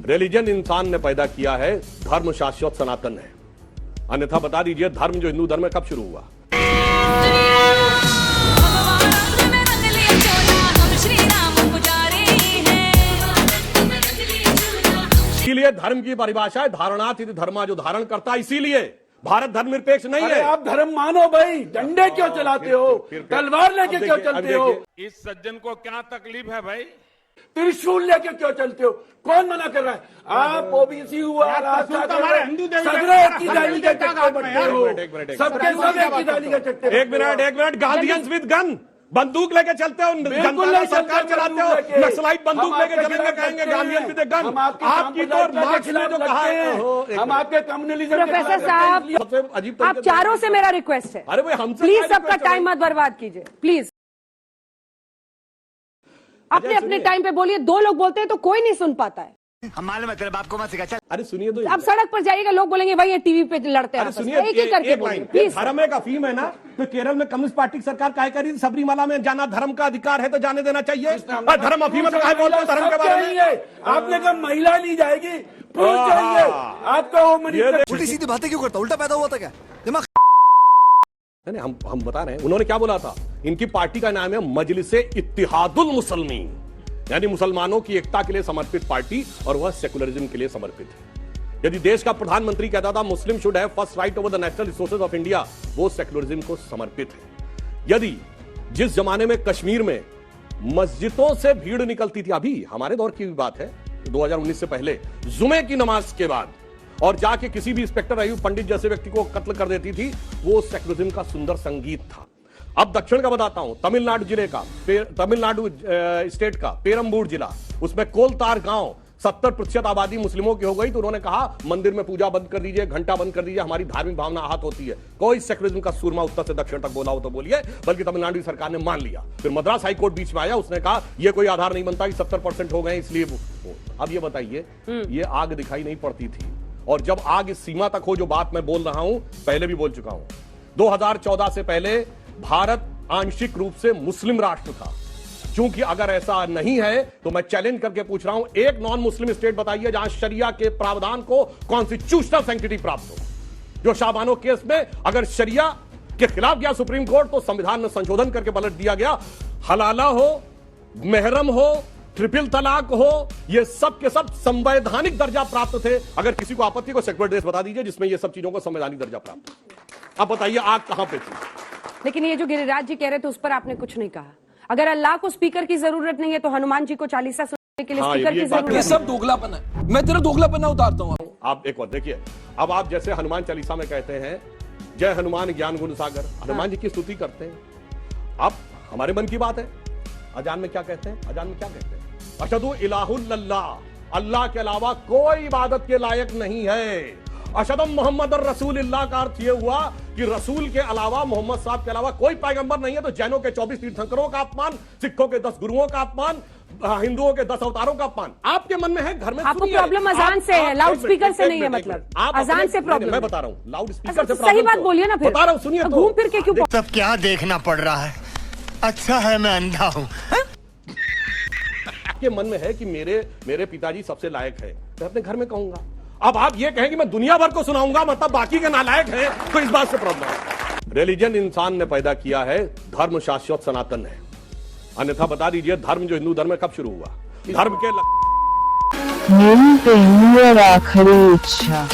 Religion इंसान ने पैदा किया है, धर्म शाश्वत सनातन है। अन्यथा बता दीजिए धर्म जो हिंदू धर्म है कब शुरू हुआ? इसीलिए धर्म की परिभाषा है धारणात् इति धर्मा, जो धारण करता है। इसीलिए भारत धर्मनिरपेक्ष नहीं है। आप धर्म मानो भाई, डंडे क्यों चलाते हो? तलवार लेके क्यों चलते हो? इस सज्जन को क्या तकलीफ है भाई? त्रिशूल लेके क्यों चलते हो? कौन मना कर रहा है? आप ओबीसी हुआ एक मिनट, गार्डियंस विद गन, बंदूक लेके चलते हो, जनता सरकार चलाते हो, नक्सलाइट बंदूक लेके चलेंगे, कहेंगे गार्डियंस विद गन। आपकी तो मार्क्स ने जो कहा है, हम आपके कम्युनलिज्म। प्रोफेसर साहब, सबसे अजीब आप चारों से मेरा रिक्वेस्ट है, अरे भाई हमसे प्लीज सबका टाइम मत बर्बाद कीजिए, प्लीज अपने अपने टाइम पे बोलिए। दो लोग बोलते हैं तो कोई नहीं सुन पाता है। हम मालूम है तेरे बाप को मत सिखा। चल अरे सुनिए तो, अब सड़क पर जाइएगा, लोग बोलेंगे भाई ये टीवी पे लड़ते हैं। सुनिए एक ही करके बोलिए प्लीज। धर्म एक अफीम है ना, तो केरल में कम्युनिस्ट पार्टी की सरकार काय करी? सबरीमाला में जाना धर्म का अधिकार है तो जाने देना चाहिए। धर्म अफीम है तो काय बोलते हो धर्म के बारे में? आपने कहा महिला ली जाएगी, पुरुष जाएंगे। आपका उल्टी सीधी बातें क्यों करता? उल्टा पैदा हुआ था क्या? दिमाग नहीं, हम बता रहे हैं। उन्होंने क्या बोला था? इनकी पार्टी का नाम है मजलिसे इत्तिहादुल मुसलमीन, यानी मुसलमानों की एकता के लिए समर्पित पार्टी, और वह सेकुलरिज्म के लिए समर्पित है। यदि देश का प्रधानमंत्री कहता था मुस्लिम should have first right over the national resources of India, वो सेकुलरिज्म को समर्पित है। यदि जिस जमाने में कश्मीर में मस्जिदों से भीड़ निकलती थी, अभी हमारे दौर की बात है 2019 से पहले, जुमे की नमाज के बाद, और जाके किसी भी इंस्पेक्टर अयूब पंडित जैसे व्यक्ति को कत्ल कर देती थी, वो सेकुलरिज्म का सुंदर संगीत था। अब दक्षिण का बताता हूं, तमिलनाडु जिले का, तमिलनाडु स्टेट का पेरम्बूर जिला, उसमें कोलतार गांव 70% आबादी मुस्लिमों की हो गई, तो उन्होंने कहा मंदिर में पूजा बंद कर दीजिए, घंटा बंद कर दीजिए, हमारी धार्मिक भावना आहत होती है। कोई सेकुलरिज्म का सूरमा उत्तर से दक्षिण तक बोला हो तो बोलिए, बल्कि तमिलनाडु की सरकार ने मान लिया। फिर मद्रास हाईकोर्ट बीच में आया, उसने कहा यह कोई आधार नहीं बनता कि 70% हो गए इसलिए। अब ये बताइए, ये आग दिखाई नहीं पड़ती थी, और जब आग इस सीमा तक हो, जो बात मैं बोल रहा हूं पहले भी बोल चुका हूं, 2014 से पहले भारत आंशिक रूप से मुस्लिम राष्ट्र था। क्योंकि अगर ऐसा नहीं है तो मैं चैलेंज करके पूछ रहा हूं, एक नॉन मुस्लिम स्टेट बताइए जहां शरिया के प्रावधान को कॉन्स्टिट्यूशनल सैंक्टिटी प्राप्त हो। जो शाबानो केस में अगर शरिया के खिलाफ गया सुप्रीम कोर्ट, तो संविधान में संशोधन करके पलट दिया गया। हलाला हो, महरम हो, ट्रिपल तलाक हो, ये सब के सब संवैधानिक दर्जा प्राप्त थे। अगर किसी को आपत्ति, को सेक्युलर देश बता दीजिए जिसमें ये सब चीजों को संवैधानिक दर्जा प्राप्त है। अब बताइए आग कहां पे थी? लेकिन ये जो गिरिराज जी कह रहे थे उस पर आपने कुछ नहीं कहा। अगर अल्लाह को स्पीकर की जरूरत नहीं है तो हनुमान जी को चालीसा सुनने के लिए स्पीकर की जरूरत है। ये सब दोगलापन है। मैं तेरा दोगलापन उतारता हूं। आप एक बात देखिए, अब आप जैसे हनुमान चालीसा में कहते हैं जय हनुमान ज्ञान गुण सागर, हनुमान जी की स्तुति करते हैं। अब हमारे मन की बात है, अजान में क्या कहते हैं? अजान में क्या कहते हैं? अशहदु इलाहुल्लाह, अल्लाह के अलावा कोई इबादत के लायक नहीं है। अशहदु मोहम्मद रसूलुल्लाह का अर्थ यह हुआ कि रसूल के अलावा, मोहम्मद साहब के अलावा कोई पैगंबर नहीं है। तो जैनों के 24 तीर्थंकरों का अपमान, सिखों के 10 गुरुओं का अपमान, हिंदुओं के 10 अवतारों का अपमान आपके मन में है। घर में आपको प्रॉब्लम अजान से है, लाउड स्पीकर से नहीं है। मतलब अजान से प्रॉब्लम, मैं बता रहा हूं, लाउड स्पीकर से सही बात बोलिए ना। फिर बता रहा हूं, सुनिए। घूम फिर के क्यों? सब क्या देखना पड़ रहा है? अच्छा है मैं अंधा हूं। आपके मन में है कि मेरे पिताजी सबसे लायक है, मैं अपने घर में कहूंगा। अब आप ये कहें कि मैं दुनिया भर को सुनाऊंगा, मतलब बाकी के नालायक हैं, तो इस बात से प्रॉब्लम है। रिलीजन इंसान ने पैदा किया है, धर्म शाश्वत सनातन है। अन्यथा बता दीजिए धर्म जो हिंदू धर्म है कब शुरू हुआ? धर्म के मेरी पहली और आखिरी इच्छा